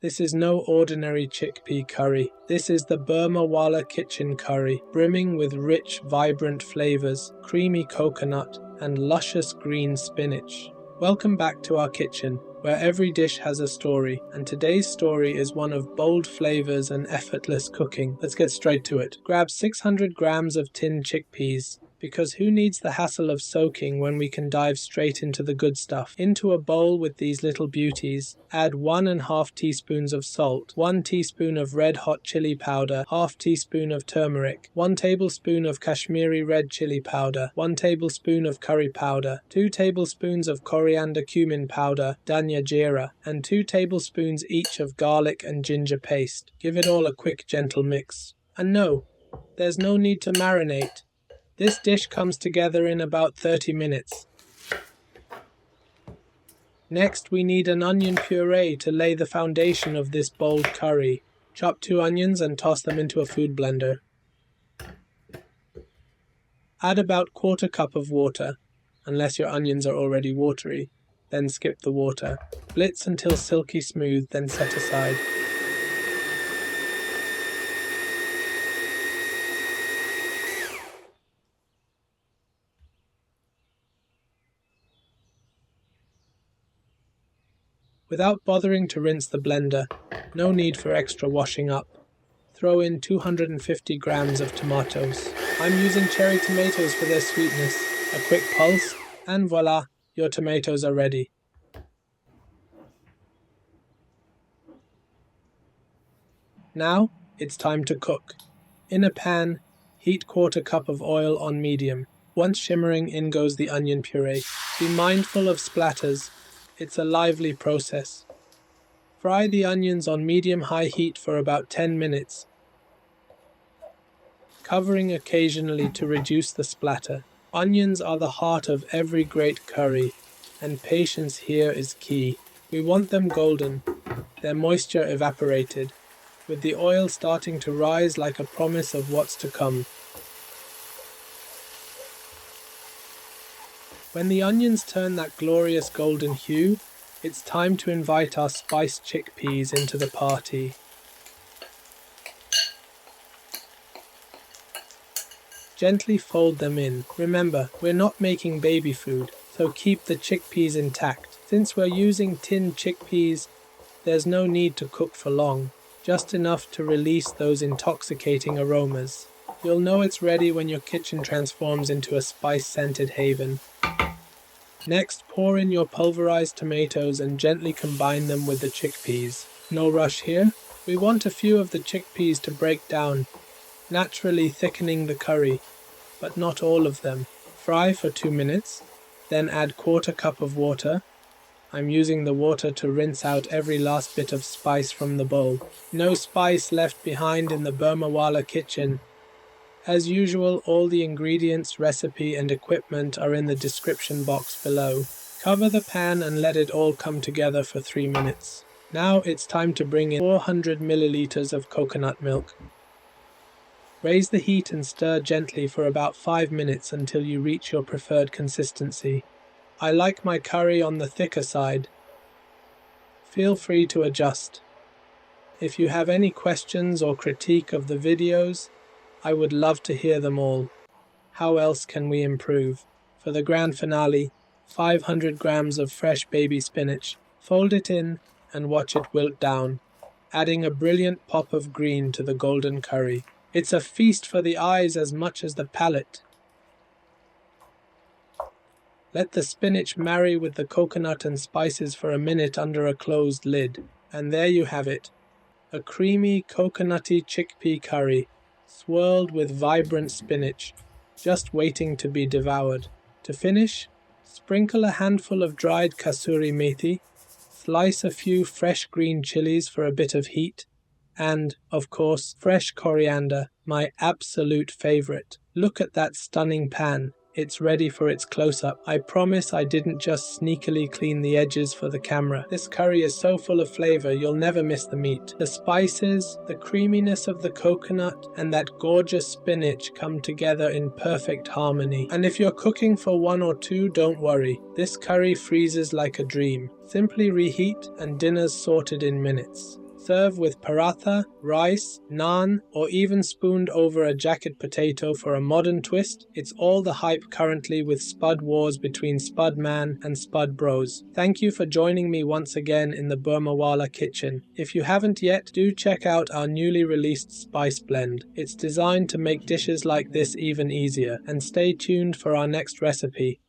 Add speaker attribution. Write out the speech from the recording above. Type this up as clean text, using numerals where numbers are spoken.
Speaker 1: This is no ordinary chickpea curry. This is the Burma Wala kitchen curry, brimming with rich, vibrant flavors, creamy coconut, and luscious green spinach. Welcome back to our kitchen, where every dish has a story, and today's story is one of bold flavors and effortless cooking. Let's get straight to it. Grab 600 grams of tinned chickpeas, because who needs the hassle of soaking when we can dive straight into the good stuff? Into a bowl with these little beauties, add 1½ teaspoons of salt, 1 teaspoon of red hot chili powder, ½ teaspoon of turmeric, 1 tablespoon of Kashmiri red chili powder, 1 tablespoon of curry powder, 2 tablespoons of coriander-cumin powder, danya jeera, and 2 tablespoons each of garlic and ginger paste. Give it all a quick gentle mix. And no, there's no need to marinate. This dish comes together in about 30 minutes. Next, we need an onion puree to lay the foundation of this bold curry. Chop 2 onions and toss them into a food blender. Add about 1/4 cup of water, unless your onions are already watery. Then skip the water. Blitz until silky smooth, then set aside. Without bothering to rinse the blender, no need for extra washing up. Throw in 250 grams of tomatoes. I'm using cherry tomatoes for their sweetness. A quick pulse, and voila, your tomatoes are ready. Now, it's time to cook. In a pan, heat 1/4 cup of oil on medium. Once shimmering, in goes the onion puree. Be mindful of splatters. It's a lively process. Fry the onions on medium-high heat for about 10 minutes, covering occasionally to reduce the splatter. Onions are the heart of every great curry, and patience here is key. We want them golden, their moisture evaporated, with the oil starting to rise like a promise of what's to come. When the onions turn that glorious golden hue, it's time to invite our spiced chickpeas into the party. Gently fold them in. Remember, we're not making baby food, so keep the chickpeas intact. Since we're using tinned chickpeas, there's no need to cook for long, just enough to release those intoxicating aromas. You'll know it's ready when your kitchen transforms into a spice-scented haven. Next, pour in your pulverized tomatoes and gently combine them with the chickpeas. No rush here. We want a few of the chickpeas to break down, naturally thickening the curry, but not all of them. Fry for 2 minutes, then add 1/4 cup of water. I'm using the water to rinse out every last bit of spice from the bowl. No spice left behind in the Burma Wala kitchen. As usual, all the ingredients, recipe and equipment are in the description box below. Cover the pan and let it all come together for 3 minutes. Now it's time to bring in 400 milliliters of coconut milk. Raise the heat and stir gently for about 5 minutes until you reach your preferred consistency. I like my curry on the thicker side. Feel free to adjust. If you have any questions or critique of the videos, I would love to hear them all. How else can we improve? For the grand finale, 500 grams of fresh baby spinach. Fold it in and watch it wilt down, adding a brilliant pop of green to the golden curry. It's a feast for the eyes as much as the palate. Let the spinach marry with the coconut and spices for a minute under a closed lid. And there you have it, a creamy coconutty chickpea curry, swirled with vibrant spinach, just waiting to be devoured. To finish, sprinkle a handful of dried kasuri methi, slice a few fresh green chillies for a bit of heat, and, of course, fresh coriander, my absolute favorite. Look at that stunning pan. It's ready for its close-up. I promise I didn't just sneakily clean the edges for the camera. This curry is so full of flavor, you'll never miss the meat. The spices, the creaminess of the coconut, and that gorgeous spinach come together in perfect harmony. And if you're cooking for 1 or 2, don't worry. This curry freezes like a dream. Simply reheat and dinner's sorted in minutes. Serve with paratha, rice, naan, or even spooned over a jacket potato for a modern twist. It's all the hype currently with spud wars between spud man and spud bros. Thank you for joining me once again in the Burmawala kitchen. If you haven't yet, do check out our newly released spice blend. It's designed to make dishes like this even easier. And stay tuned for our next recipe.